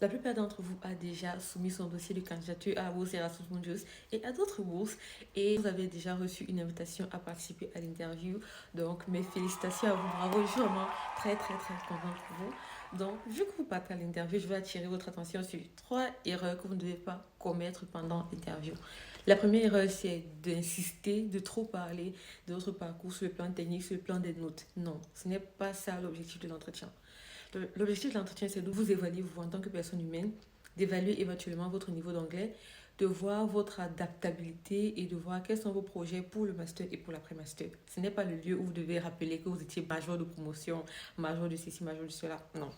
La plupart d'entre vous a déjà soumis son dossier de candidature à la bourse Erasmus Mundus et à d'autres bourses et vous avez déjà reçu une invitation à participer à l'interview. Donc, mes félicitations à vous, bravo, je suis vraiment très contente pour vous. Donc, vu que vous partez à l'interview, je vais attirer votre attention sur trois erreurs que vous ne devez pas commettre pendant l'interview. La première erreur, c'est d'insister, de trop parler de votre parcours sur le plan technique, sur le plan des notes. Non, ce n'est pas ça l'objectif de l'entretien. L'objectif de l'entretien, c'est de vous évaluer, vous, en tant que personne humaine, d'évaluer éventuellement votre niveau d'anglais, de voir votre adaptabilité et de voir quels sont vos projets pour le master et pour l'après-master. Ce n'est pas le lieu où vous devez rappeler que vous étiez major de promotion, major de ceci, major de cela. Non.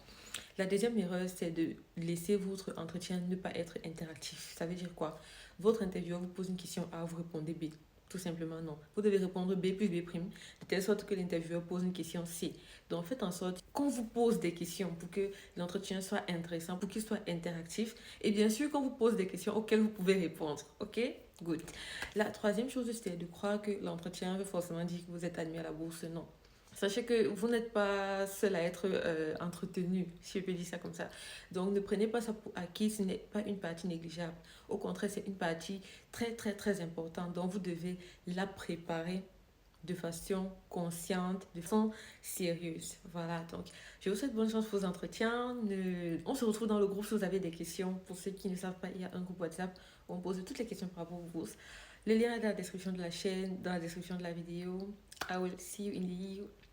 La deuxième erreur, c'est de laisser votre entretien ne pas être interactif. Ça veut dire quoi? Votre intervieweur vous pose une question A, vous répondez B. Tout simplement non. Vous devez répondre B plus B', de telle sorte que l'intervieweur pose une question C. Donc faites en sorte qu'on vous pose des questions pour que l'entretien soit intéressant, pour qu'il soit interactif. Et bien sûr qu'on vous pose des questions auxquelles vous pouvez répondre. Ok? Good. La troisième chose, c'est de croire que l'entretien veut forcément dire que vous êtes admis à la bourse. Non. Sachez que vous n'êtes pas seul à être entretenu, si je peux dire ça comme ça. Donc ne prenez pas ça pour acquis, ce n'est pas une partie négligeable. Au contraire, c'est une partie très importante dont vous devez la préparer de façon consciente, de façon sérieuse. Voilà, donc je vous souhaite bonne chance pour vos entretiens. On se retrouve dans le groupe si vous avez des questions. Pour ceux qui ne savent pas, il y a un groupe WhatsApp où on pose toutes les questions par rapport aux bourses. Le lien est dans la description de la chaîne, dans la description de la vidéo. I will see you in the